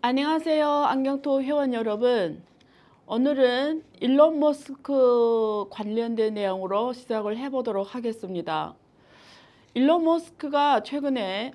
안녕하세요. 안경토 회원 여러분. 오늘은 일론 머스크 관련된 내용으로 시작을 해보도록 하겠습니다. 일론 머스크가 최근에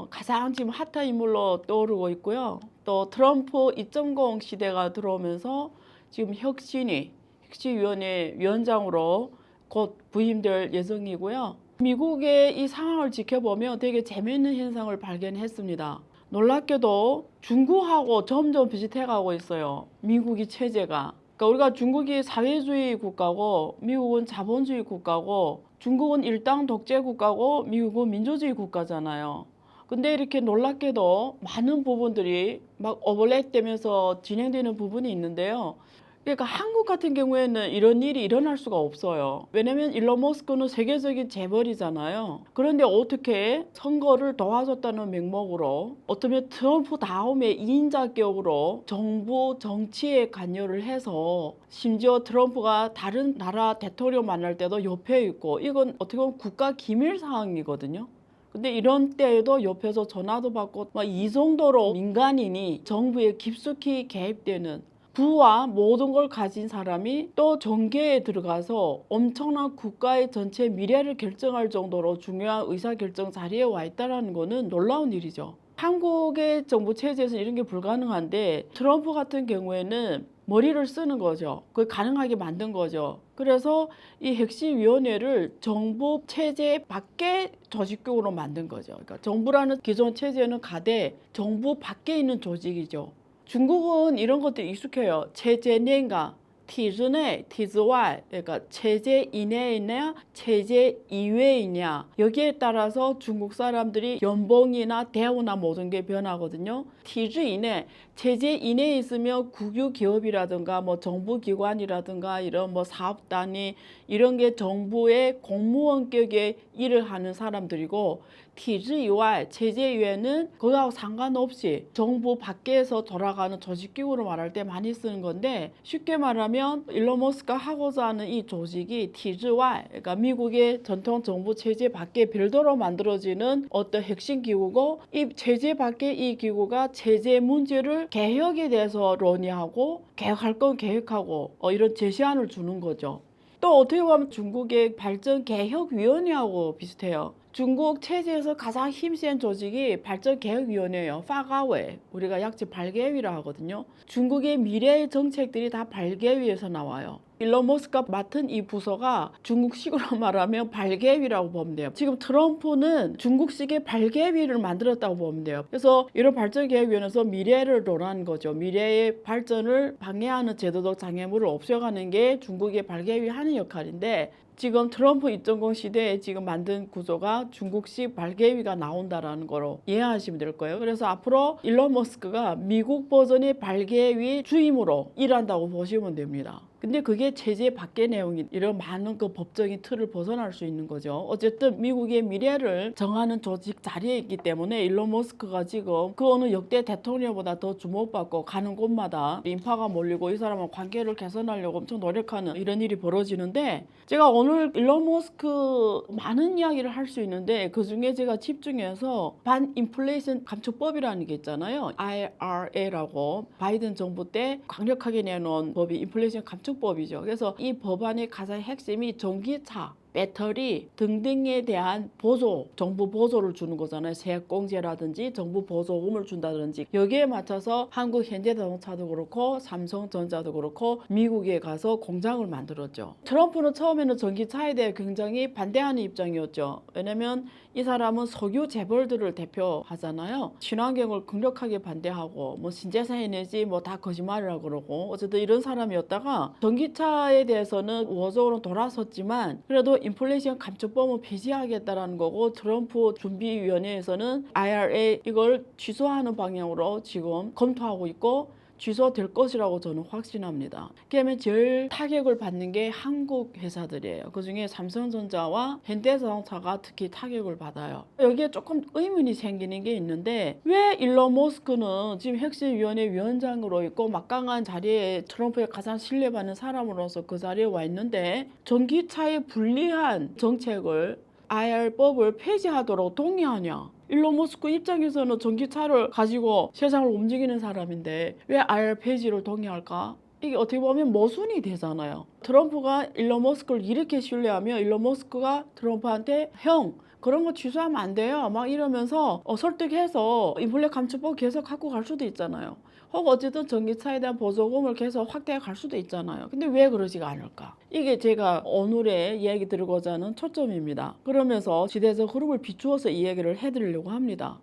가장 지금 핫한 인물로 떠오르고 있고요. 또 트럼프 2.0 시대가 들어오면서 지금 혁신위원회 위원장으로 곧 부임될 예정이고요. 미국의 이 상황을 지켜보면 되게 재미있는 현상을 발견했습니다. 놀랍게도 중국하고 점점 비슷해가고 있어요. 미국이 체제가. 그러니까 우리가 중국이 사회주의 국가고 미국은 자본주의 국가고 중국은 일당 독재 국가고 미국은 민주주의 국가잖아요. 근데 이렇게 놀랍게도 많은 부분들이 막 오버랩되면서 진행되는 부분이 있는데요. 그러니까 한국 같은 경우에는 이런 일이 일어날 수가 없어요. 왜냐면 일론 머스크는 세계적인 재벌이잖아요. 그런데 어떻게 선거를 도와줬다는 명목으로 어쩌면 트럼프 다음에 2인자 격으로 정부 정치에 관여를 해서 심지어 트럼프가 다른 나라 대통령 만날 때도 옆에 있고 이건 어떻게 보면 국가 기밀 상황이거든요. 근데 이런 때에도 옆에서 전화도 받고 막 이 정도로 민간인이 정부에 깊숙이 개입되는 부와 모든 걸 가진 사람이 또 정계에 들어가서 엄청난 국가의 전체 미래를 결정할 정도로 중요한 의사결정 자리에 와 있다는 거는 놀라운 일이죠. 한국의 정부 체제에서는 이런 게 불가능한데 트럼프 같은 경우에는 머리를 쓰는 거죠. 그걸 가능하게 만든 거죠. 그래서 이 핵심위원회를 정부 체제 밖의 조직격으로 만든 거죠. 그러니까 정부라는 기존 체제는 가되 정부 밖에 있는 조직이죠. 중국은 이런 것도 익숙해요. 체제 내가, 体制内, 体制外, 그러니까 체제 이내이냐, 체제 이외이냐. 여기에 따라서 중국 사람들이 연봉이나 대우나 모든 게 변하거든요. 体制이내, 체제 이내에 있으면 국유 기업이라든가 뭐 정부기관이라든가 이런 뭐 사업단위 이런 게 정부의 공무원격의 일을 하는 사람들이고 体制以外, 체제 이외는 그거하고 상관없이 정부 밖에서 돌아가는 조직기구로 말할 때 많이 쓰는 건데 쉽게 말하면 일론 머스크가 하고자 하는 이 조직이 体制外, 그러니까 미국의 전통 정부 체제 밖에 별도로 만들어지는 어떤 핵심 기구고 이 체제 밖의 이 기구가 체제 문제를 개혁에 대해서 논의하고 개혁할 건 계획하고 이런 제시안을 주는 거죠. 또 어떻게 보면 중국의 발전개혁위원회하고 비슷해요. 중국 체제에서 가장 힘센 조직이 발전개혁위원회예요. 파가웨, 우리가 약지 발개위라 하거든요. 중국의 미래의 정책들이 다 발개위에서 나와요. 일론 머스크가 맡은 이 부서가 중국식으로 말하면 발개위라고 보면 돼요. 지금 트럼프는 중국식의 발개위를 만들었다고 보면 돼요. 그래서 이런 발전개혁위원회에서 미래를 논하는 거죠. 미래의 발전을 방해하는 제도적 장애물을 없애가는 게 중국의 발개위 하는 역할인데 지금 트럼프 2.0 시대에 지금 만든 구조가 중국식 발개위가 나온다라는 거로 이해하시면 될 거예요. 그래서 앞으로 일론 머스크가 미국 버전의 발개위 주임으로 일한다고 보시면 됩니다. 근데 그게 체제 밖의 내용이 이런 많은 그 법적인 틀을 벗어날 수 있는 거죠. 어쨌든 미국의 미래를 정하는 조직 자리에 있기 때문에 일론 머스크가 지금 그 어느 역대 대통령보다 더 주목받고 가는 곳마다 인파가 몰리고 이 사람은 관계를 개선하려고 엄청 노력하는 이런 일이 벌어지는데 제가 오늘 일론 머스크 많은 이야기를 할 수 있는데 그중에 제가 집중해서 반인플레이션 감축법이라는 게 있잖아요. IRA라고 바이든 정부 때 강력하게 내놓은 법이 인플레이션 감축법이죠. 그래서 이 법안의 가장 핵심이 전기차, 배터리 등등에 대한 보조, 정부 보조를 주는 거잖아요. 세액공제라든지 정부 보조금을 준다든지 여기에 맞춰서 한국 현대자동차도 그렇고 삼성전자도 그렇고 미국에 가서 공장을 만들었죠. 트럼프는 처음에는 전기차에 대해 굉장히 반대하는 입장이었죠. 왜냐면 이 사람은 석유 재벌들을 대표하잖아요. 친환경을 강력하게 반대하고 뭐 신재생 에너지 뭐 다 거짓말이라고 그러고 어쨌든 이런 사람이었다가 전기차에 대해서는 우호적으로 돌아섰지만 그래도 인플레이션 감축법은 폐지하겠다라는 거고 트럼프 준비위원회에서는 IRA 이걸 취소하는 방향으로 지금 검토하고 있고 취소될 것이라고 저는 확신합니다. 그러면 제일 타격을 받는 게 한국 회사들이에요. 그중에 삼성전자와 현대자동차가 특히 타격을 받아요. 여기에 조금 의문이 생기는 게 있는데 왜 일론 머스크는 지금 핵심위원회 위원장으로 있고 막강한 자리에 트럼프의 가장 신뢰받는 사람으로서 그 자리에 와 있는데 전기차에 불리한 정책을 IR법을 폐지하도록 동의하냐? 일론 머스크 입장에서는 전기차를 가지고 세상을 움직이는 사람인데 왜 IR 폐지를 동의할까? 이게 어떻게 보면 모순이 되잖아요. 트럼프가 일론 머스크를 이렇게 신뢰하며 일론 머스크가 트럼프한테 형 그런 거 취소하면 안 돼요 막 이러면서 설득해서 인플레 감축법 계속 갖고 갈 수도 있잖아요. 혹 어쨌든 전기차에 대한 보조금을 계속 확대해 갈 수도 있잖아요. 근데 왜 그러지가 않을까? 이게 제가 오늘의 이야기 드리고자 하는 초점입니다. 그러면서 시대적 흐름을 비추어서 이 얘기를 해드리려고 합니다.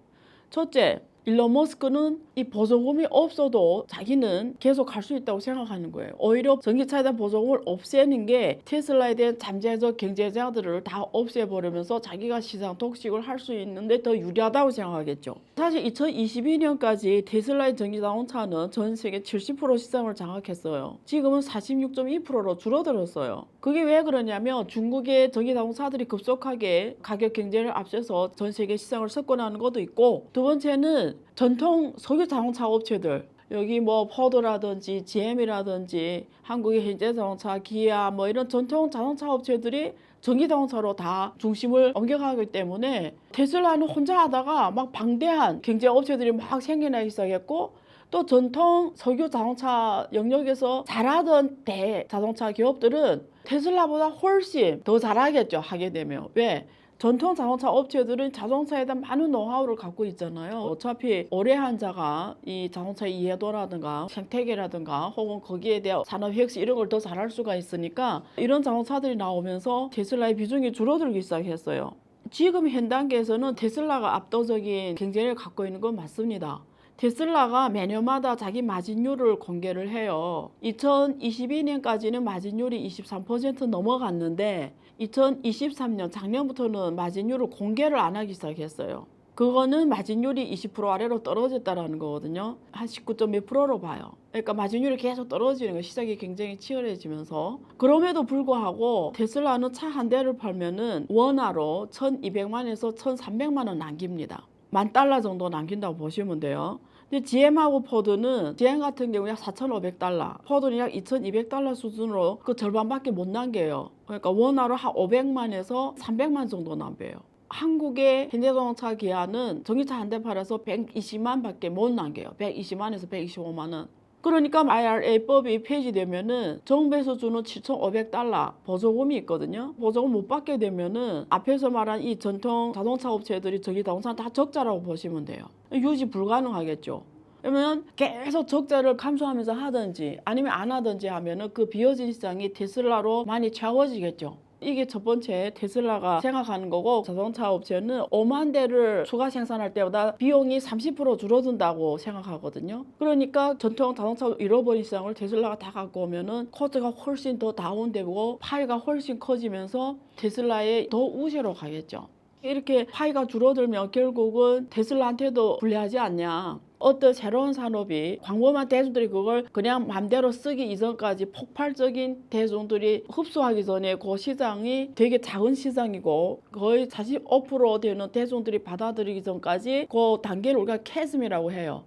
첫째, 일론 머스크는 이 보조금이 없어도 자기는 계속 갈 수 있다고 생각하는 거예요. 오히려 전기차에 대한 보조금을 없애는 게 테슬라에 대한 잠재적 경제자들을 다 없애버리면서 자기가 시장 독식을 할 수 있는데 더 유리하다고 생각하겠죠. 사실 2022년까지 테슬라의 전기자동차는 전 세계 70% 시장을 장악했어요. 지금은 46.2%로 줄어들었어요. 그게 왜 그러냐면 중국의 전기자동차들이 급속하게 가격 경쟁을 앞서서 전 세계 시장을 석권하는 것도 있고, 두 번째는 전통 석유 자동차 업체들, 여기 뭐 포드라든지 GM이라든지 한국의 현대자동차, 기아 뭐 이런 전통 자동차 업체들이 전기자동차로 다 중심을 옮겨가기 때문에 테슬라는 혼자 하다가 막 방대한 경쟁 업체들이 막 생겨나기 시작했고, 또 전통 석유 자동차 영역에서 잘하던 대자동차 기업들은 테슬라보다 훨씬 더 잘하겠죠. 하게 되면. 왜? 전통 자동차 업체들은 자동차에 대한 많은 노하우를 갖고 있잖아요. 어차피 오래 한 자가 이 자동차의 이해도라든가 생태계라든가 혹은 거기에 대한 산업 혁신 이런 걸 더 잘할 수가 있으니까 이런 자동차들이 나오면서 테슬라의 비중이 줄어들기 시작했어요. 지금 현 단계에서는 테슬라가 압도적인 경쟁력을 갖고 있는 건 맞습니다. 테슬라가 매년마다 자기 마진율을 공개를 해요. 2022년까지는 마진율이 23% 넘어갔는데 2023년 작년부터는 마진율을 공개를 안 하기 시작했어요. 그거는 마진율이 20% 아래로 떨어졌다라는 거거든요. 한 19점 몇 프로로 봐요. 그러니까 마진율이 계속 떨어지는 거, 시장이 굉장히 치열해지면서. 그럼에도 불구하고 테슬라는 차 한 대를 팔면은 원화로 1,200만에서 1,300만 원 남깁니다. $10,000 정도 남긴다고 보시면 돼요. 근데 GM하고 포드는, GM 같은 경우 약 4,500달러, 포드는 약 2,200달러 수준으로 그 절반밖에 못 남겨요. 그러니까 원화로 한 500만에서 300만 정도 남겨요. 한국의 현대자동차 기아는 전기차 한 대 팔아서 120만 밖에 못 남겨요. 120만에서 125만 원. 그러니까 IRA법이 폐지되면은 정부에서 주는 7,500달러 보조금이 있거든요. 보조금 못 받게 되면은 앞에서 말한 이 전통 자동차 업체들이 전기 자동차 다 적자라고 보시면 돼요. 유지 불가능하겠죠. 그러면 계속 적자를 감수하면서 하든지 아니면 안 하든지 하면은 그 비어진 시장이 테슬라로 많이 채워지겠죠. 이게 첫 번째 테슬라가 생각하는 거고, 자동차 업체는 5만 대를 추가 생산할 때보다 비용이 30% 줄어든다고 생각하거든요. 그러니까 전통 자동차 잃어버린 시장을 테슬라가 다 갖고 오면은 코스트가 훨씬 더 다운되고 파이가 훨씬 커지면서 테슬라의 더 우세로 가겠죠. 이렇게 파이가 줄어들면 결국은 테슬라한테도 불리하지 않냐. 어떤 새로운 산업이 광범한 대중들이 그걸 그냥 맘대로 쓰기 이전까지 폭발적인 대중들이 흡수하기 전에 그 시장이 되게 작은 시장이고 거의 45% 되는 대중들이 받아들이기 전까지 그 단계를 우리가 캐즘이라고 해요.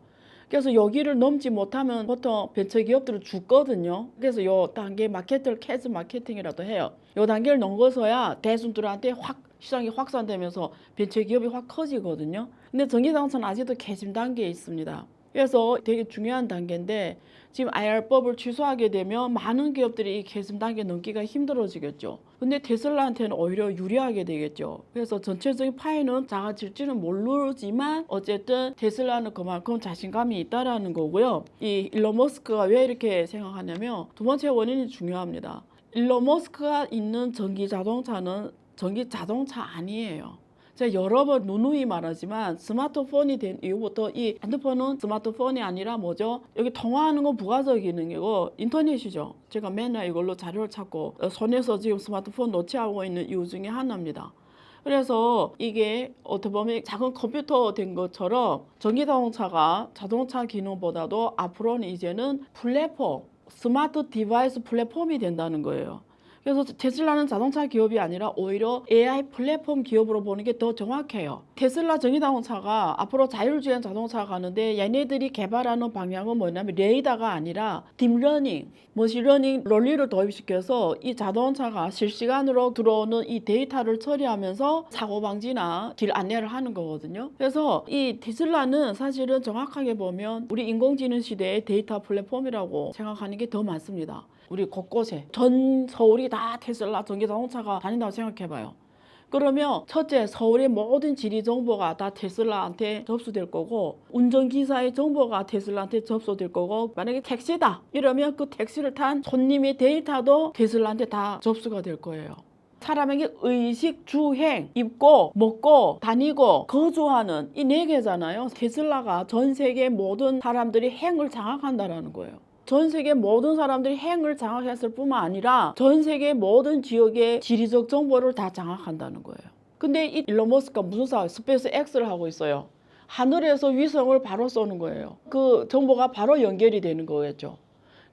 그래서 여기를 넘지 못하면 보통 벤처기업들은 죽거든요. 그래서 요 단계 마케팅을 캐즘 마케팅이라도 해요. 요 단계를 넘어서야 대중들한테 확 시장이 확산되면서 벤처기업이 확 커지거든요. 근데 전기자동차는 아직도 캐즘 단계에 있습니다. 그래서 되게 중요한 단계인데 지금 IR법을 취소하게 되면 많은 기업들이 이 캐즘 단계 넘기가 힘들어지겠죠. 근데 테슬라한테는 오히려 유리하게 되겠죠. 그래서 전체적인 파이는 작아질지는 모르지만 어쨌든 테슬라는 그만큼 자신감이 있다라는 거고요. 이 일론 머스크가 왜 이렇게 생각하냐면 두 번째 원인이 중요합니다. 일론 머스크가 있는 전기 자동차는 전기 자동차 아니에요. 제가 여러 번 누누이 말하지만 스마트폰이 된 이후부터 이 핸드폰은 스마트폰이 아니라 뭐죠? 여기 통화하는 건 부가적 기능이고 인터넷이죠. 제가 맨날 이걸로 자료를 찾고 손에서 지금 스마트폰 놓지 않고 있는 이유 중에 하나입니다. 그래서 이게 어떻게 보면 작은 컴퓨터 된 것처럼 전기자동차가 자동차 기능보다도 앞으로는 이제는 플랫폼, 스마트 디바이스 플랫폼이 된다는 거예요. 그래서 테슬라는 자동차 기업이 아니라 오히려 AI 플랫폼 기업으로 보는 게 더 정확해요. 테슬라 전기자동차가 앞으로 자율주행 자동차가 가는데 얘네들이 개발하는 방향은 뭐냐면 레이더가 아니라 딥러닝, 머신러닝 논리를 도입시켜서 이 자동차가 실시간으로 들어오는 이 데이터를 처리하면서 사고 방지나 길 안내를 하는 거거든요. 그래서 이 테슬라는 사실은 정확하게 보면 우리 인공지능 시대의 데이터 플랫폼이라고 생각하는 게 더 많습니다. 우리 곳곳에 전 서울이 다 테슬라 전기자동차가 다닌다고 생각해봐요. 그러면 첫째, 서울의 모든 지리 정보가 다 테슬라한테 접수될 거고, 운전기사의 정보가 테슬라한테 접수될 거고, 만약에 택시다 이러면 그 택시를 탄 손님의 데이터도 테슬라한테 다 접수가 될 거예요. 사람에게 의식, 주행, 입고, 먹고, 다니고, 거주하는 이 네 개잖아요. 테슬라가 전 세계 모든 사람들이 행을 장악한다라는 거예요. 전 세계 모든 사람들이 행을 장악했을 뿐만 아니라 전 세계 모든 지역의 지리적 정보를 다 장악한다는 거예요. 근데 이 일론 머스크가 무슨 사업? 스페이스 X를 하고 있어요. 하늘에서 위성을 바로 쏘는 거예요. 그 정보가 바로 연결이 되는 거겠죠.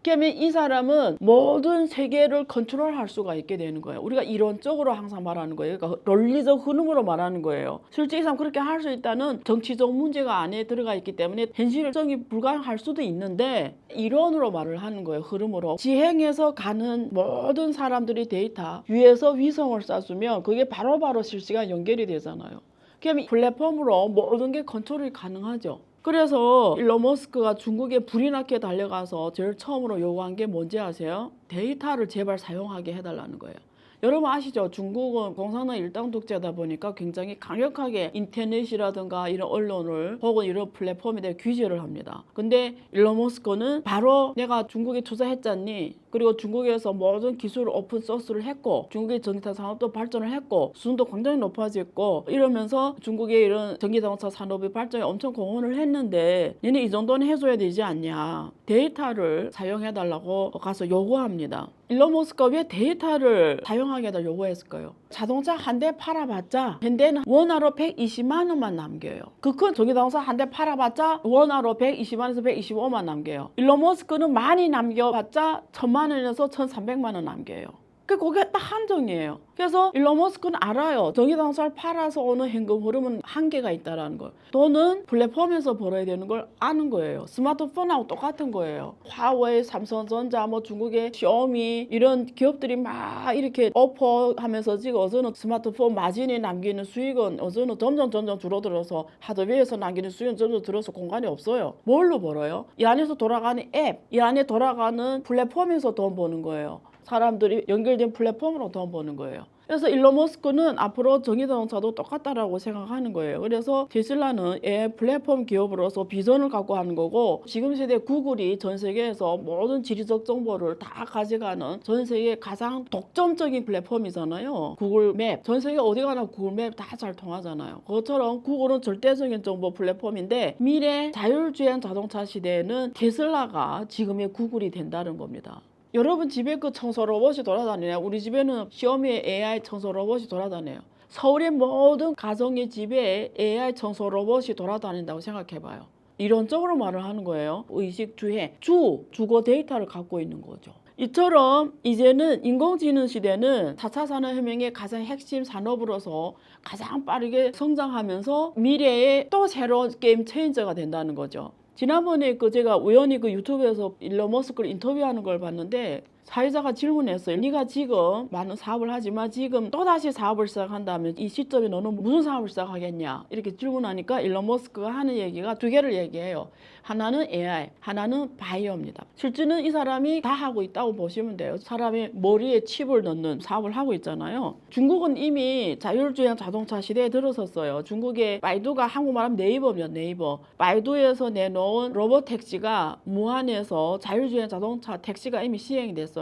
그러면 이 사람은 모든 세계를 컨트롤할 수가 있게 되는 거예요. 우리가 이론적으로 항상 말하는 거예요. 그러니까 논리적 흐름으로 말하는 거예요. 실제 이 사람 그렇게 할 수 있다는 정치적 문제가 안에 들어가 있기 때문에 현실성이 불가능할 수도 있는데 이론으로 말을 하는 거예요. 흐름으로. 지행해서 가는 모든 사람들의 데이터 위에서 위성을 쏴주면 그게 바로바로 실시간 연결이 되잖아요. 그러면 플랫폼으로 모든 게 컨트롤이 가능하죠. 그래서 일론 머스크가 중국에 불이 나게 달려가서 제일 처음으로 요구한 게 뭔지 아세요? 데이터를 제발 사용하게 해달라는 거예요. 여러분 아시죠? 중국은 공산당 일당 독재다 보니까 굉장히 강력하게 인터넷이라든가 이런 언론을 혹은 이런 플랫폼에 대해 규제를 합니다. 근데 일론 머스크는 바로 내가 중국에 투자했잖니, 그리고 중국에서 모든 기술을 오픈 소스를 했고 중국의 전기차 산업도 발전을 했고 수준도 굉장히 높아졌고 이러면서 중국의 이런 전기자동차 산업의 발전에 엄청 공헌을 했는데 얘네 이 정도는 해줘야 되지 않냐, 데이터를 사용해달라고 가서 요구합니다. 일론 머스크가 왜 데이터를 사용하게 해달라고 요구했을까요? 자동차 한 대 팔아봤자 현대는 원화로 120만 원만 남겨요. 그 큰 전기자동차 한 대 팔아봤자 원화로 120만에서 125만 남겨요. 일론 머스크는 많이 남겨봤자 1000만 원에서 1300만 원 남겨요. 그게 딱 한정이에요. 그래서 일론 머스크는 알아요. 전기자동차를 팔아서 오는 현금 흐름은 한계가 있다라는 걸. 돈은 플랫폼에서 벌어야 되는 걸 아는 거예요. 스마트폰하고 똑같은 거예요. 화웨이, 삼성전자, 뭐 중국의 샤오미 이런 기업들이 막 이렇게 오퍼하면서 지금 어제는 스마트폰 마진이 남기는 수익은 어제는 점점 줄어들어서 하드웨어에서 남기는 수익은 점점 줄어서 공간이 없어요. 뭘로 벌어요? 이 안에서 돌아가는 앱, 이 안에 돌아가는 플랫폼에서 돈 버는 거예요. 사람들이 연결된 플랫폼으로 돈 버는 거예요. 그래서 일론 머스크는 앞으로 전기자동차도 똑같다라고 생각하는 거예요. 그래서 테슬라는 AI 플랫폼 기업으로서 비전을 갖고 하는 거고, 지금 세대 구글이 전 세계에서 모든 지리적 정보를 다 가져가는 전 세계 가장 독점적인 플랫폼이잖아요. 구글 맵. 전 세계 어디 가나 구글 맵 다 잘 통하잖아요. 그것처럼 구글은 절대적인 정보 플랫폼인데 미래 자율주행 자동차 시대에는 테슬라가 지금의 구글이 된다는 겁니다. 여러분 집에 그 청소 로봇이 돌아다니네요. 우리 집에는 샤오미 AI 청소 로봇이 돌아다녀요. 서울의 모든 가정의 집에 AI 청소 로봇이 돌아다닌다고 생각해봐요. 이론적으로 말을 하는 거예요. 의식, 주행, 주거 데이터를 갖고 있는 거죠. 이처럼 이제는 인공지능 시대는 4차 산업혁명의 가장 핵심 산업으로서 가장 빠르게 성장하면서 미래의 또 새로운 게임 체인저가 된다는 거죠. 지난번에 제가 우연히 유튜브에서 일론 머스크를 인터뷰하는 걸 봤는데 사회자가 질문했어요. 네가 지금 많은 사업을 하지만 지금 또다시 사업을 시작한다면 이 시점에 너는 무슨 사업을 시작하겠냐 이렇게 질문하니까 일론 머스크가 하는 얘기가 두 개를 얘기해요. 하나는 AI, 하나는 바이오입니다. 실제는 이 사람이 다 하고 있다고 보시면 돼요. 사람의 머리에 칩을 넣는 사업을 하고 있잖아요. 중국은 이미 자율주행 자동차 시대에 들어섰어요. 중국의 바이두가 한국말하면 네이버입니다. 네이버. 바이두에서 내놓은 로봇 택시가 무한에서 자율주행 자동차 택시가 이미 시행이 됐어요.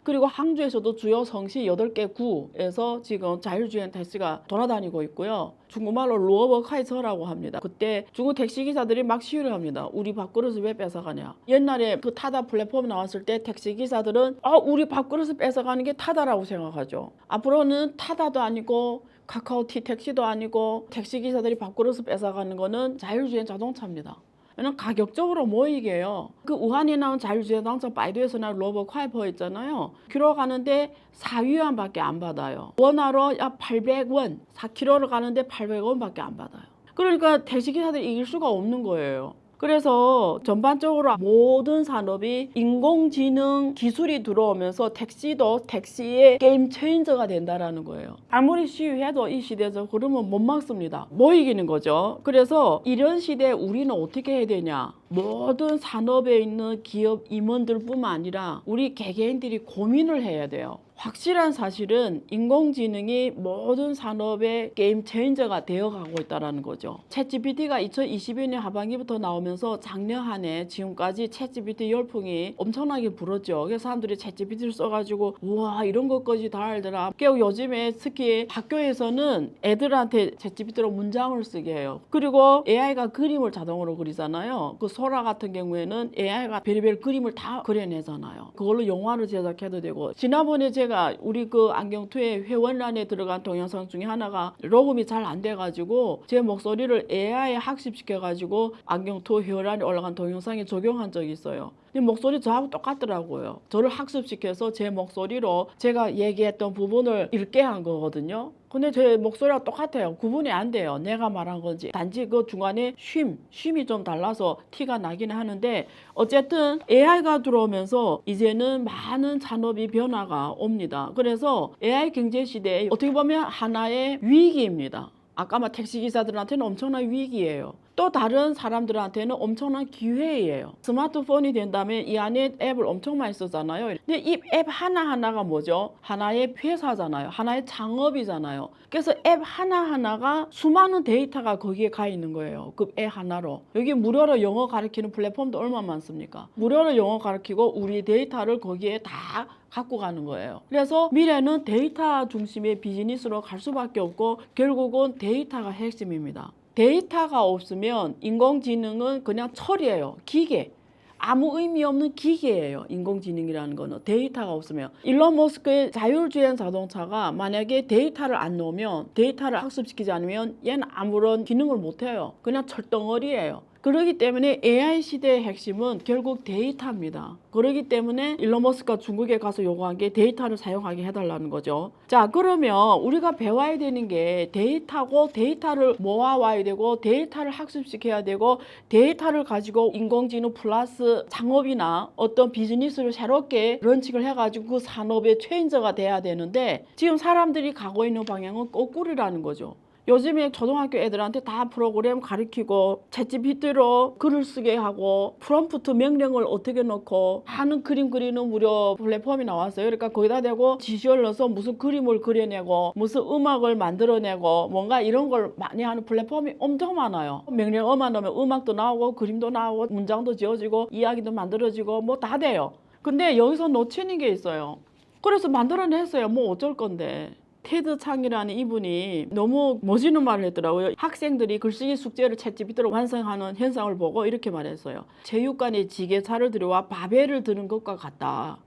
그리고 항주에서도 주요 성시 8개 구에서 지금 자율주행 택시가 돌아다니고 있고요. 중국말로 루어버카이처라고 합니다. 그때 중국 택시기사들이 막 시위를 합니다. 우리 밥그릇을 왜 뺏어가냐. 옛날에 타다 플랫폼 나왔을 때 택시기사들은 우리 밥그릇을 뺏어가는 게 타다라고 생각하죠. 앞으로는 타다도 아니고 카카오티 택시도 아니고 택시기사들이 밥그릇을 뺏어가는 거는 자율주행 자동차입니다. 는 가격적으로 못 이겨요. 그 우한에 나온 자율주행자동차 바이두에서 나온 로봇 쿠아이퍼 있잖아요. 키로 가는데 4위안밖에 안 받아요. 원화로 약 800원, 4km를 가는데 800원밖에 안 받아요. 그러니까 택시기사들이 이길 수가 없는 거예요. 그래서 전반적으로 모든 산업이 인공지능 기술이 들어오면서 택시도 택시의 게임 체인저가 된다라는 거예요. 아무리 시위해도 이 시대에서 그러면 못 막습니다. 못 이기는 거죠. 그래서 이런 시대에 우리는 어떻게 해야 되냐? 모든 산업에 있는 기업 임원들뿐만 아니라 우리 개개인들이 고민을 해야 돼요. 확실한 사실은 인공지능이 모든 산업의 게임 체인저가 되어가고 있다는 거죠. 챗GPT가 2022년 하반기부터 나오면서 작년 한 해 지금까지 챗GPT 열풍이 엄청나게 불었죠. 그래서 사람들이 챗GPT를 써가지고 우와 이런 것까지 다 알더라. 그리고 요즘에 특히 학교에서는 애들한테 챗GPT로 문장을 쓰게 해요. 그리고 AI가 그림을 자동으로 그리잖아요. 그 소라 같은 경우에는 AI가 별의별 그림을 다 그려내잖아요. 그걸로 영화를 제작해도 되고 지난번에 제가 우리 그 안경투의 회원란에 들어간 동영상 중에 하나가 녹음이 잘 안 돼가지고 제 목소리를 AI에 학습시켜가지고 안경투 회원란에 올라간 동영상에 적용한 적이 있어요. 근데 목소리 저하고 똑같더라고요. 저를 학습시켜서 제 목소리로 제가 얘기했던 부분을 읽게 한 거거든요. 근데 제 목소리가 똑같아요. 구분이 안 돼요. 내가 말한 건지. 단지 그 중간에 쉼이 좀 달라서 티가 나긴 하는데 어쨌든 AI가 들어오면서 이제는 많은 산업이 변화가 옵니다. 그래서 AI 경제 시대에 어떻게 보면 하나의 위기입니다. 아까 막 택시기사들한테는 엄청난 위기예요. 또 다른 사람들한테는 엄청난 기회예요. 스마트폰이 된다면 이 안에 앱을 엄청 많이 쓰잖아요. 근데 이 앱 하나하나가 뭐죠? 하나의 회사잖아요. 하나의 창업이잖아요. 그래서 앱 하나하나가 수많은 데이터가 거기에 가 있는 거예요. 그 앱 하나로. 여기 무료로 영어 가르치는 플랫폼도 얼마나 많습니까? 무료로 영어 가르치고 우리 데이터를 거기에 다 갖고 가는 거예요. 그래서 미래는 데이터 중심의 비즈니스로 갈 수밖에 없고 결국은 데이터가 핵심입니다. 데이터가 없으면 인공지능은 그냥 철이에요. 기계. 아무 의미 없는 기계예요. 인공지능이라는 거는 데이터가 없으면. 일론 머스크의 자율주행 자동차가 만약에 데이터를 안 넣으면 데이터를 학습시키지 않으면 얘는 아무런 기능을 못해요. 그냥 철덩어리예요. 그렇기 때문에 AI 시대의 핵심은 결국 데이터입니다. 그렇기 때문에 일론 머스크가 중국에 가서 요구한 게 데이터를 사용하게 해달라는 거죠. 자, 그러면 우리가 배워야 되는 게 데이터고 데이터를 모아와야 되고 데이터를 학습시켜야 되고 데이터를 가지고 인공지능 플러스 창업이나 어떤 비즈니스를 새롭게 런칭을 해가지고 그 산업의 체인저가 돼야 되는데 지금 사람들이 가고 있는 방향은 거꾸로라는 거죠. 요즘에 초등학교 애들한테 다 프로그램 가르치고 챗GPT로 글을 쓰게 하고 프롬프트 명령을 어떻게 넣고 하는 그림 그리는 무료 플랫폼이 나왔어요. 그러니까 거기다 대고 지시를 넣어서 무슨 그림을 그려내고 무슨 음악을 만들어내고 뭔가 이런 걸 많이 하는 플랫폼이 엄청 많아요. 명령어만 넣으면 음악도 나오고 그림도 나오고 문장도 지어지고 이야기도 만들어지고 뭐 다 돼요. 근데 여기서 놓치는 게 있어요. 그래서 만들어냈어요. 뭐 어쩔 건데. 테드 창이라는 이분이 너무 멋있는 말을 했더라고요. 학생들이 글쓰기 숙제를 챗GPT로 완성하는 현상을 보고 이렇게 말했어요. 체육관에 지게차를 들여와 바벨을 드는 것과 같다.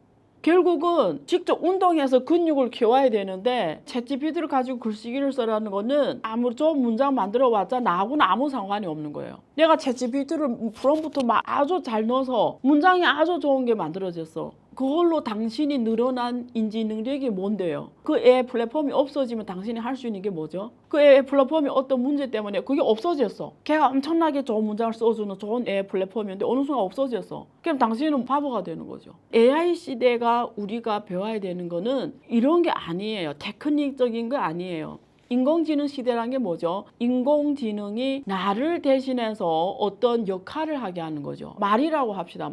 결국은 직접 운동해서 근육을 키워야 되는데 챗GPT를 가지고 글쓰기를 써라는 거는 아무리 좋은 문장 만들어 왔자 나하고는 아무 상관이 없는 거예요. 내가 챗GPT를 프롬프트 막 아주 잘 넣어서 문장이 아주 좋은 게 만들어졌어. 그걸로 당신이 늘어난 인지 능력이 뭔데요? 그 애 플랫폼이 없어지면 당신이 할 수 있는 게 뭐죠? 그 애 플랫폼이 어떤 문제 때문에 그게 없어졌어. 걔가 엄청나게 좋은 문장을 써주는 좋은 애 플랫폼이었는데 어느 순간 없어졌어. 그럼 당신은 바보가 되는 거죠. AI 시대가 우리가 배워야 되는 거는 이런 게 아니에요. 테크닉적인 거 아니에요. 인공지능 시대라는 게 뭐죠? 인공지능이 나를 대신해서 어떤 역할을 하게 하는 거죠. 말이라고 합시다.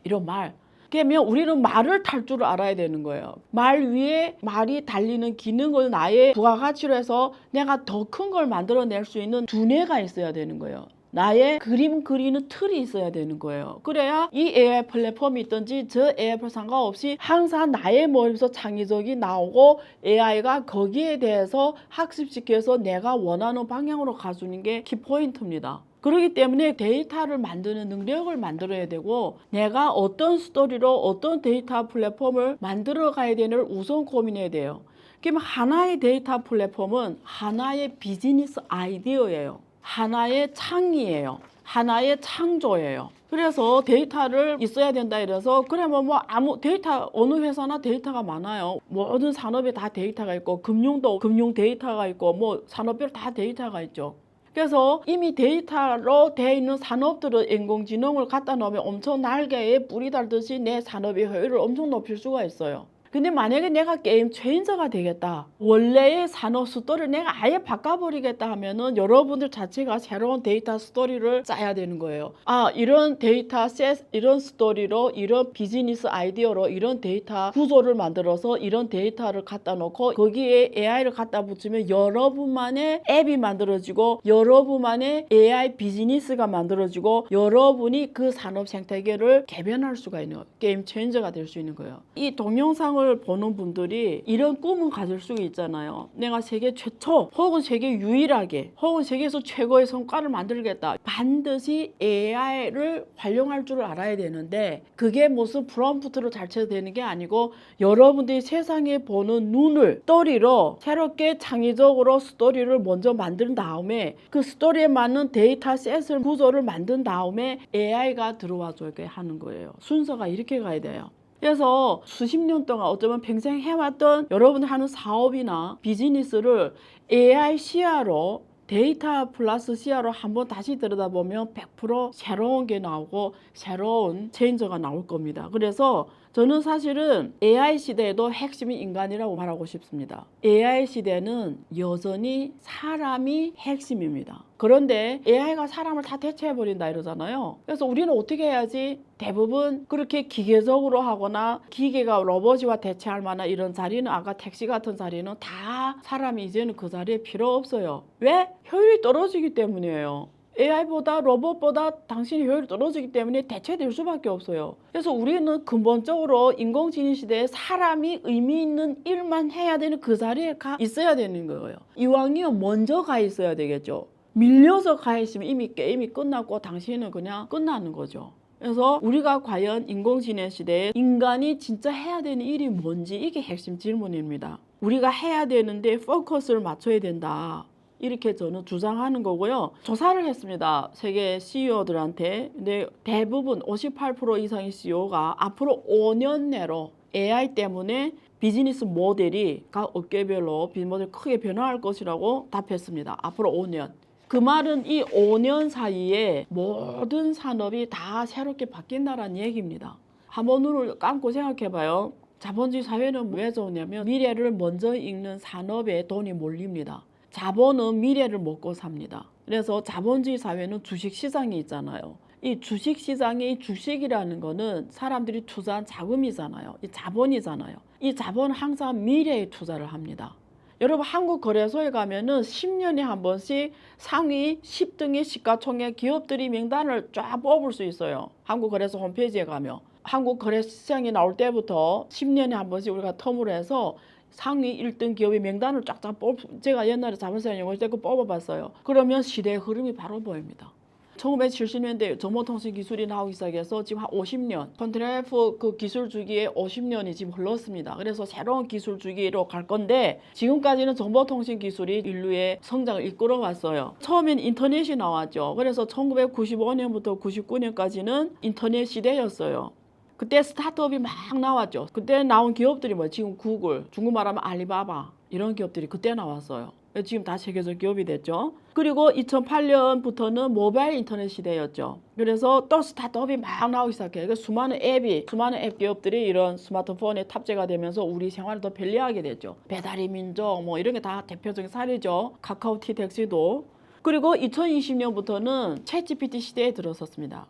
이런 말. 그러면 우리는 말을 탈 줄 알아야 되는 거예요. 말 위에 말이 달리는 기능을 나의 부가가치로 해서 내가 더 큰 걸 만들어낼 수 있는 두뇌가 있어야 되는 거예요. 나의 그림 그리는 틀이 있어야 되는 거예요. 그래야 이 AI 플랫폼이 있든지 저 AI 플랫폼 상관없이 항상 나의 머릿속 창의적이 나오고 AI가 거기에 대해서 학습시켜서 내가 원하는 방향으로 가주는 게 키포인트입니다. 그렇기 때문에 데이터를 만드는 능력을 만들어야 되고 내가 어떤 스토리로 어떤 데이터 플랫폼을 만들어 가야 되는지를 우선 고민해야 돼요. 그럼 하나의 데이터 플랫폼은 하나의 비즈니스 아이디어예요. 하나의 창의예요. 하나의 창조예요. 그래서 데이터를 있어야 된다 이래서 그러면 뭐 아무 데이터 어느 회사나 데이터가 많아요. 모든 산업에 다 데이터가 있고 금융도 금융 데이터가 있고 뭐 산업별 다 데이터가 있죠. 그래서 이미 데이터로 되어 있는 산업들은 인공지능을 갖다 놓으면 엄청 날개에 뿔이 달듯이 내 산업의 효율을 엄청 높일 수가 있어요. 근데 만약에 내가 게임 체인저가 되겠다, 원래의 산업 스토리를 내가 아예 바꿔버리겠다 하면은 여러분들 자체가 새로운 데이터 스토리를 짜야 되는 거예요. 아, 이런 데이터 셋, 이런 스토리로, 이런 비즈니스 아이디어로 이런 데이터 구조를 만들어서 이런 데이터를 갖다 놓고 거기에 AI를 갖다 붙이면 여러분만의 앱이 만들어지고 여러분만의 AI 비즈니스가 만들어지고 여러분이 그 산업 생태계를 개변할 수가 있는 거예요. 게임 체인저가 될 수 있는 거예요. 이 동영상을 보는 분들이 이런 꿈을 가질 수 있잖아요. 내가 세계 최초 혹은 세계 유일하게 혹은 세계에서 최고의 성과를 만들겠다. 반드시 AI를 활용할 줄 알아야 되는데 그게 무슨 프롬프트로 잘 쳐야 되는 게 아니고 여러분들이 세상에 보는 눈을 스토리로 새롭게 창의적으로 스토리를 먼저 만든 다음에 그 스토리에 맞는 데이터 셋을 구조를 만든 다음에 AI가 들어와 줘야 하는 거예요. 순서가 이렇게 가야 돼요. 그래서 수십 년 동안 어쩌면 평생 해왔던 여러분들 하는 사업이나 비즈니스를 AI 시야로 데이터 플러스 시야로 한번 다시 들여다보면 100% 새로운 게 나오고 새로운 체인저가 나올 겁니다. 그래서 저는 사실은 AI 시대에도 핵심이 인간이라고 말하고 싶습니다. AI 시대는 여전히 사람이 핵심입니다. 그런데 AI가 사람을 다 대체해버린다 이러잖아요. 그래서 우리는 어떻게 해야지? 대부분 그렇게 기계적으로 하거나 기계가 로봇이와 대체할 만한 이런 자리는 아까 택시 같은 자리는 다 사람이 이제는 그 자리에 필요 없어요. 왜? 효율이 떨어지기 때문이에요. AI보다 로봇보다 당신의 효율이 떨어지기 때문에 대체될 수밖에 없어요. 그래서 우리는 근본적으로 인공지능 시대에 사람이 의미 있는 일만 해야 되는 그 자리에 가 있어야 되는 거예요. 이왕이면 먼저 가 있어야 되겠죠. 밀려서 가 있으면 이미 게임이 끝났고 당신은 그냥 끝나는 거죠. 그래서 우리가 과연 인공지능 시대에 인간이 진짜 해야 되는 일이 뭔지 이게 핵심 질문입니다. 우리가 해야 되는데 포커스를 맞춰야 된다. 이렇게 저는 주장하는 거고요. 조사를 했습니다. 세계 CEO들한테. 근데 대부분 58% 이상의 CEO가 앞으로 5년 내로 AI 때문에 비즈니스 모델이 각 업계별로 비즈니스 모델이 크게 변화할 것이라고 답했습니다. 앞으로 5년. 그 말은 이 5년 사이에 모든 산업이 다 새롭게 바뀐다는 얘기입니다. 한번 눈을 감고 생각해봐요. 자본주의 사회는 왜 좋냐면 미래를 먼저 읽는 산업에 돈이 몰립니다. 자본은 미래를 먹고 삽니다. 그래서 자본주의 사회는 주식시장이 있잖아요. 이 주식시장의 주식이라는 거는 사람들이 투자한 자금이잖아요. 이 자본이잖아요. 이 자본은 항상 미래에 투자를 합니다. 여러분 한국거래소에 가면은 10년에 한 번씩 상위 10등의 시가총액 기업들이 명단을 쫙 뽑을 수 있어요. 한국거래소 홈페이지에 가면. 한국거래시장이 나올 때부터 10년에 한 번씩 우리가 텀을 해서 상위 1등 기업의 명단을 쫙쫙 제가 옛날에 자본시장 연구할 때 뽑아봤어요. 그러면 시대의 흐름이 바로 보입니다. 1970년대 정보통신 기술이 나오기 시작해서 지금 한 50년, 폰트레프 그 기술 주기에 50년이 지금 흘렀습니다. 그래서 새로운 기술 주기로 갈 건데 지금까지는 정보통신 기술이 인류의 성장을 이끌어 왔어요. 처음엔 인터넷이 나왔죠. 그래서 1995년부터 99년까지는 인터넷 시대였어요. 그때 스타트업이 막 나왔죠. 그때 나온 기업들이 뭐 지금 구글, 중국 말하면 알리바바 이런 기업들이 그때 나왔어요. 지금 다 세계적 기업이 됐죠. 그리고 2008년부터는 모바일 인터넷 시대였죠. 그래서 또 스타트업이 막 나오기 시작해요. 수많은 앱 기업들이 이런 스마트폰에 탑재가 되면서 우리 생활을 더 편리하게 됐죠. 배달의 민족 뭐 이런 게 다 대표적인 사례죠. 카카오티 택시도. 그리고 2020년부터는 챗GPT 시대에 들어섰습니다.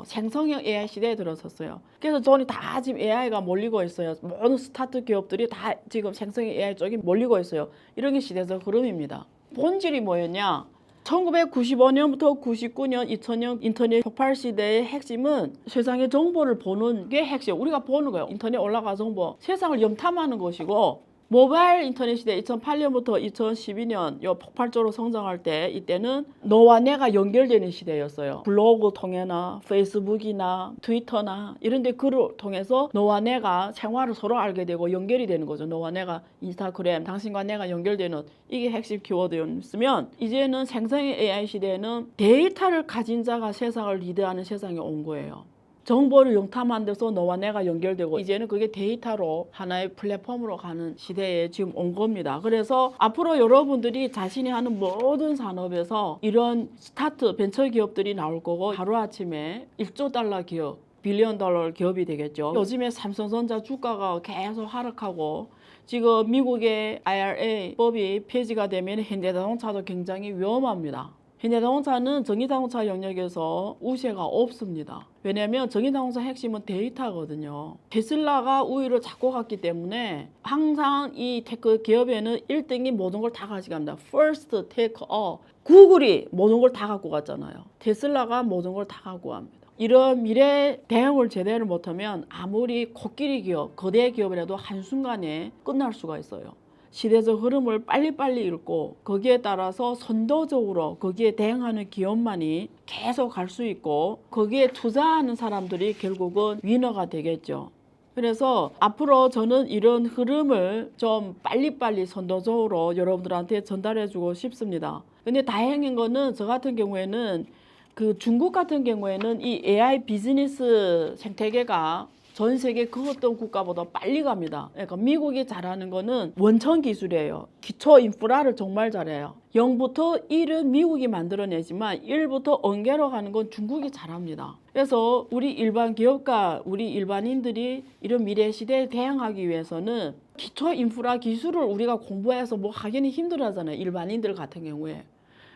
생성형 AI 시대에 들어섰어요. 그래서 저는 다 지금 AI가 몰리고 있어요. 모든 스타트 기업들이 다 지금 생성형 AI 쪽에 몰리고 있어요. 이런 게 시대적 흐름입니다. 본질이 뭐였냐? 1995년부터 99년, 2000년 인터넷 폭발 시대의 핵심은 세상의 정보를 보는 게 핵심. 우리가 보는 거예요. 인터넷 올라가 정보. 세상을 염탐하는 것이고 모바일 인터넷 시대 2008년부터 2012년 요 폭발적으로 성장할 때 이때는 너와 내가 연결되는 시대였어요. 블로그 통해나 페이스북이나 트위터나 이런 데 글을 통해서 너와 내가 생활을 서로 알게 되고 연결이 되는 거죠. 너와 내가 인스타그램, 당신과 내가 연결되는 이게 핵심 키워드였으면 이제는 생성의 AI 시대에는 데이터를 가진 자가 세상을 리드하는 세상이 온 거예요. 정보를 영탐한 데서 너와 내가 연결되고 이제는 그게 데이터로 하나의 플랫폼으로 가는 시대에 지금 온 겁니다. 그래서 앞으로 여러분들이 자신이 하는 모든 산업에서 이런 스타트 벤처 기업들이 나올 거고 하루아침에 1조 달러 기업, 빌리언 달러 기업이 되겠죠. 요즘에 삼성전자 주가가 계속 하락하고 지금 미국의 IRA 법이 폐지가 되면 현대자동차도 굉장히 위험합니다. 현대자동차는 전기자동차 영역에서 우세가 없습니다. 왜냐하면 전기자동차 핵심은 데이터거든요. 테슬라가 우위를 잡고 갔기 때문에 항상 이 테크 기업에는 1등이 모든 걸 다 가져갑니다. First take all. 구글이 모든 걸 다 갖고 갔잖아요. 테슬라가 모든 걸 다 갖고 갑니다. 이런 미래 대응을 제대로 못하면 아무리 코끼리 기업, 거대 기업이라도 한순간에 끝날 수가 있어요. 시대적 흐름을 빨리빨리 읽고 거기에 따라서 선도적으로 거기에 대응하는 기업만이 계속 갈 수 있고 거기에 투자하는 사람들이 결국은 위너가 되겠죠. 그래서 앞으로 저는 이런 흐름을 좀 빨리빨리 선도적으로 여러분들한테 전달해 주고 싶습니다. 근데 다행인 거는 저 같은 경우에는 그 중국 같은 경우에는 이 AI 비즈니스 생태계가 전 세계 그 어떤 국가보다 빨리 갑니다. 그러니까 미국이 잘하는 거는 원천 기술이에요. 기초 인프라를 정말 잘해요. 0부터 1은 미국이 만들어내지만 1부터 언개로 가는 건 중국이 잘합니다. 그래서 우리 일반 기업가, 우리 일반인들이 이런 미래 시대에 대응하기 위해서는 기초 인프라 기술을 우리가 공부해서 뭐 하기는 힘들어하잖아요. 일반인들 같은 경우에.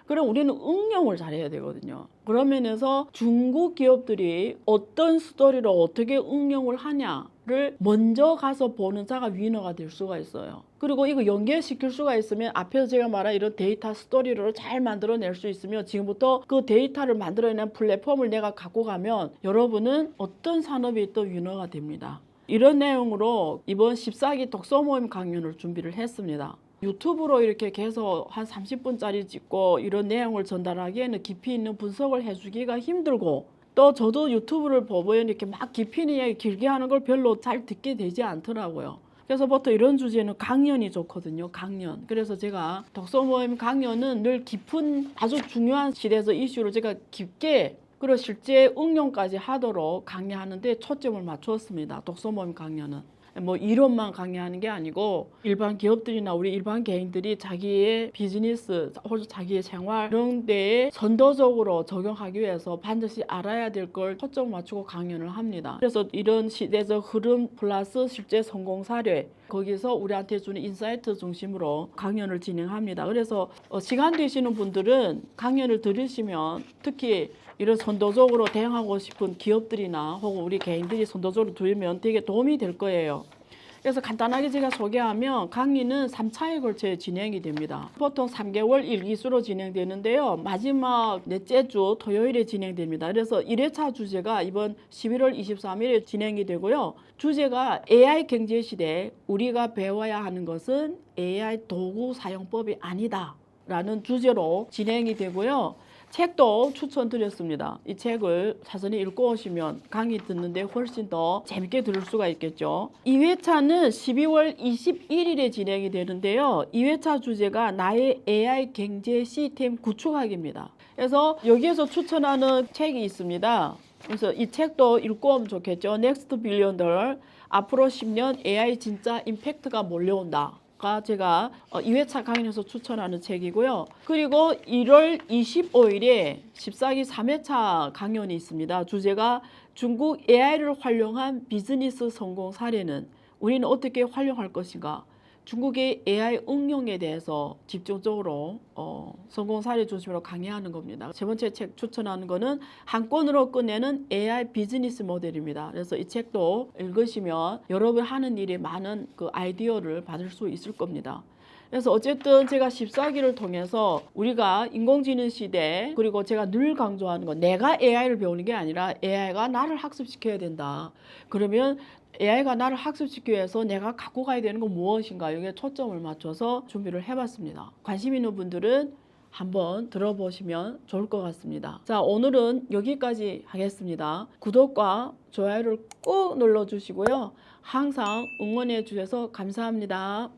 그럼 우리는 응용을 잘해야 되거든요. 그런 면에서 중국 기업들이 어떤 스토리로 어떻게 응용을 하냐를 먼저 가서 보는 자가 위너가 될 수가 있어요. 그리고 이거 연결시킬 수가 있으면 앞에서 제가 말한 이런 데이터 스토리를 잘 만들어낼 수 있으면 지금부터 그 데이터를 만들어내는 플랫폼을 내가 갖고 가면 여러분은 어떤 산업이 또 위너가 됩니다. 이런 내용으로 이번 14기 독서 모임 강연을 준비를 했습니다. 유튜브로 이렇게 계속 한 30분짜리 찍고 이런 내용을 전달하기에는 깊이 있는 분석을 해주기가 힘들고 또 저도 유튜브를 보면 이렇게 막 깊이 있는 이야기 길게 하는 걸 별로 잘 듣게 되지 않더라고요. 그래서 보통 이런 주제는 강연이 좋거든요. 강연. 그래서 제가 독서 모임 강연은 늘 깊은 아주 중요한 시대에서 이슈를 제가 깊게 그리고 실제 응용까지 하도록 강의하는데 초점을 맞추었습니다. 독서 모임 강연은. 뭐 이론만 강의하는 게 아니고 일반 기업들이나 우리 일반 개인들이 자기의 비즈니스 혹은 자기의 생활 이런 데에 선도적으로 적용하기 위해서 반드시 알아야 될 걸 초점 맞추고 강연을 합니다. 그래서 이런 시대적 흐름 플러스 실제 성공 사례 거기서 우리한테 주는 인사이트 중심으로 강연을 진행합니다. 그래서 시간 되시는 분들은 강연을 들으시면 특히 이런 선도적으로 대응하고 싶은 기업들이나 혹은 우리 개인들이 선도적으로 들으면 되게 도움이 될 거예요. 그래서 간단하게 제가 소개하면 강의는 3차에 걸쳐 진행이 됩니다. 보통 3개월 1기수로 진행되는데요. 마지막 넷째 주 토요일에 진행됩니다. 그래서 1회차 주제가 이번 11월 23일에 진행이 되고요. 주제가 AI 경제 시대 우리가 배워야 하는 것은 AI 도구 사용법이 아니다 라는 주제로 진행이 되고요. 책도 추천드렸습니다. 이 책을 사전에 읽고 오시면 강의 듣는데 훨씬 더 재밌게 들을 수가 있겠죠. 2회차는 12월 21일에 진행이 되는데요. 2회차 주제가 나의 AI 경제 시스템 구축하기입니다. 그래서 여기에서 추천하는 책이 있습니다. 그래서 이 책도 읽고 오면 좋겠죠. 넥스트 빌리언 달러 앞으로 10년 AI 진짜 임팩트가 몰려온다. 제가 2회차 강연에서 추천하는 책이고요. 그리고 1월 25일에 14기 3회차 강연이 있습니다. 주제가 중국 AI를 활용한 비즈니스 성공 사례는 우리는 어떻게 활용할 것인가. 중국의 AI 응용에 대해서 집중적으로 성공 사례 중심으로 강의하는 겁니다. 세 번째 책 추천하는 거는 한 권으로 끝내는 AI 비즈니스 모델입니다. 그래서 이 책도 읽으시면 여러분 하는 일에 많은 그 아이디어를 받을 수 있을 겁니다. 그래서 어쨌든 제가 14기를 통해서 우리가 인공지능 시대, 그리고 제가 늘 강조하는 건 내가 AI를 배우는 게 아니라 AI가 나를 학습시켜야 된다. 그러면 AI가 나를 학습시키기 위해서 내가 갖고 가야 되는 건 무엇인가, 여기에 초점을 맞춰서 준비를 해봤습니다. 관심 있는 분들은 한번 들어보시면 좋을 것 같습니다. 자, 오늘은 여기까지 하겠습니다. 구독과 좋아요를 꾹 눌러주시고요. 항상 응원해 주셔서 감사합니다.